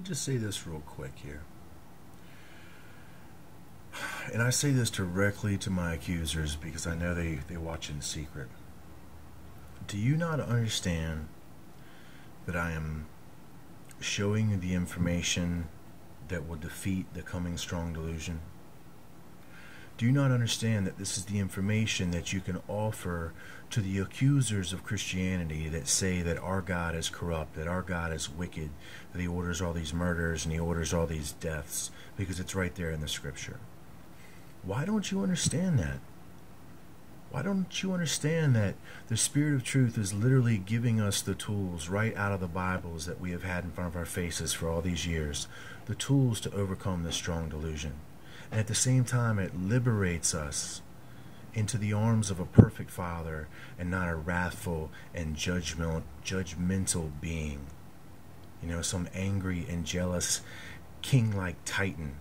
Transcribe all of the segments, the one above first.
just say this real quick here. And I say this directly to my accusers because I know they watch in secret. Do you not understand that I am showing you the information that will defeat the coming strong delusion? Do you not understand that this is the information that you can offer to the accusers of Christianity that say that our God is corrupt, that our God is wicked, that he orders all these murders and he orders all these deaths, because it's right there in the scripture? Why don't you understand that? Why don't you understand that the Spirit of Truth is literally giving us the tools right out of the Bibles that we have had in front of our faces for all these years, the tools to overcome this strong delusion? And at the same time, it liberates us into the arms of a perfect Father and not a wrathful and judgmental being. You know, some angry and jealous king-like titan.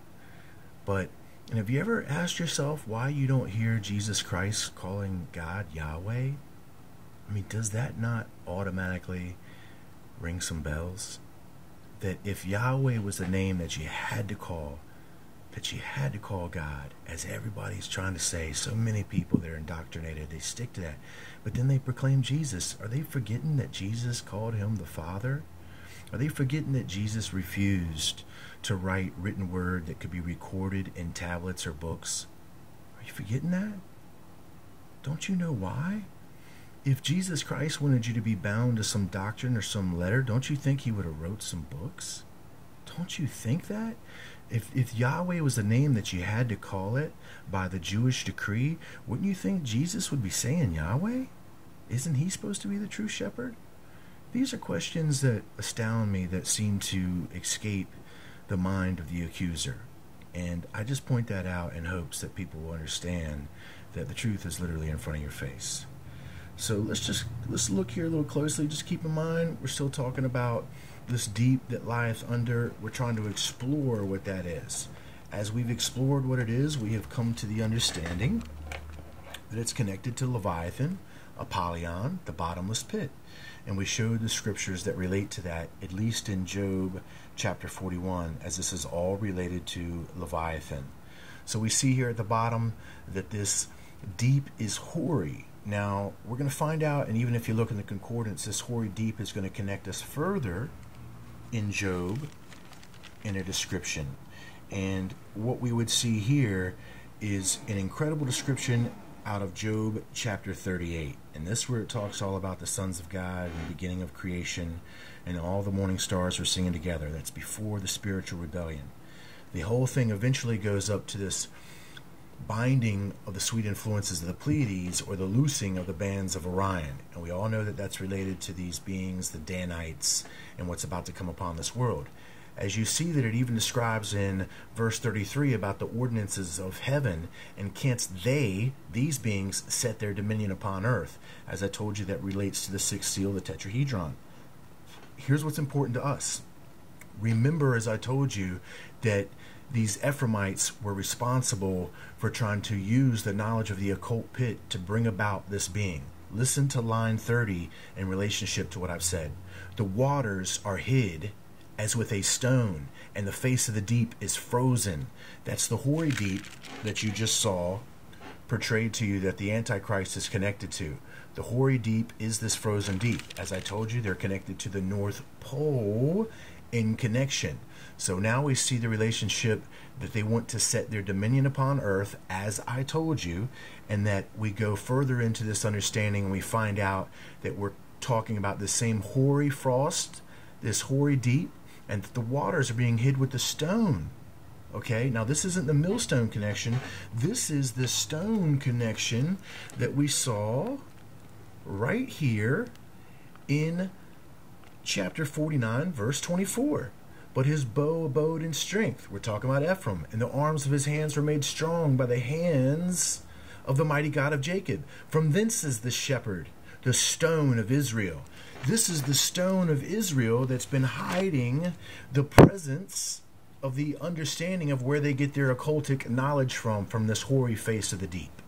And have you ever asked yourself why you don't hear Jesus Christ calling God Yahweh? I mean, does that not automatically ring some bells? That if Yahweh was the name that you had to call God, as everybody's trying to say, so many people that are indoctrinated, they stick to that. But then they proclaim Jesus. Are they forgetting that Jesus called him the Father? Are they forgetting that Jesus refused to write written word that could be recorded in tablets or books? Are you forgetting that? Don't you know why? If Jesus Christ wanted you to be bound to some doctrine or some letter, don't you think he would have wrote some books? Don't you think that? If Yahweh was the name that you had to call it by the Jewish decree, wouldn't you think Jesus would be saying Yahweh? Isn't he supposed to be the true shepherd? These are questions that astound me, that seem to escape the mind of the accuser. And I just point that out in hopes that people will understand that the truth is literally in front of your face. So let's look here a little closely. Just keep in mind, we're still talking about this deep that lieth under. We're trying to explore what that is. As we've explored what it is, we have come to the understanding that it's connected to Leviathan, Apollyon, the bottomless pit. And we showed the scriptures that relate to that, at least in Job chapter 41, as this is all related to Leviathan. So we see here at the bottom that this deep is hoary. Now, we're going to find out, and even if you look in the concordance, this hoary deep is going to connect us further in Job in a description. And what we would see here is an incredible description out of Job chapter 38. And this is where it talks all about the sons of God and the beginning of creation, and all the morning stars are singing together. That's before the spiritual rebellion. The whole thing eventually goes up to this binding of the sweet influences of the Pleiades, or the loosing of the bands of Orion. And we all know that that's related to these beings, the Danites, and what's about to come upon this world. As you see that it even describes in verse 33 about the ordinances of heaven, and canst they, these beings, set their dominion upon earth. As I told you, that relates to the sixth seal, the tetrahedron. Here's what's important to us. Remember, as I told you, that these Ephraimites were responsible for trying to use the knowledge of the occult pit to bring about this being. Listen to line 30 in relationship to what I've said. The waters are hid as with a stone, and the face of the deep is frozen. That's the hoary deep that you just saw portrayed to you, that the Antichrist is connected to. The hoary deep is this frozen deep. As I told you, they're connected to the North Pole in connection. So now we see the relationship that they want to set their dominion upon earth, as I told you, and that we go further into this understanding and we find out that we're talking about the same hoary frost, this hoary deep, and that the waters are being hid with the stone. Okay, now this isn't the millstone connection. This is the stone connection that we saw right here in chapter 49, verse 24. But his bow abode in strength. We're talking about Ephraim. And the arms of his hands were made strong by the hands of the mighty God of Jacob. From thence is the shepherd, the stone of Israel. This is the stone of Israel that's been hiding the presence of the understanding of where they get their occultic knowledge from this hoary face of the deep.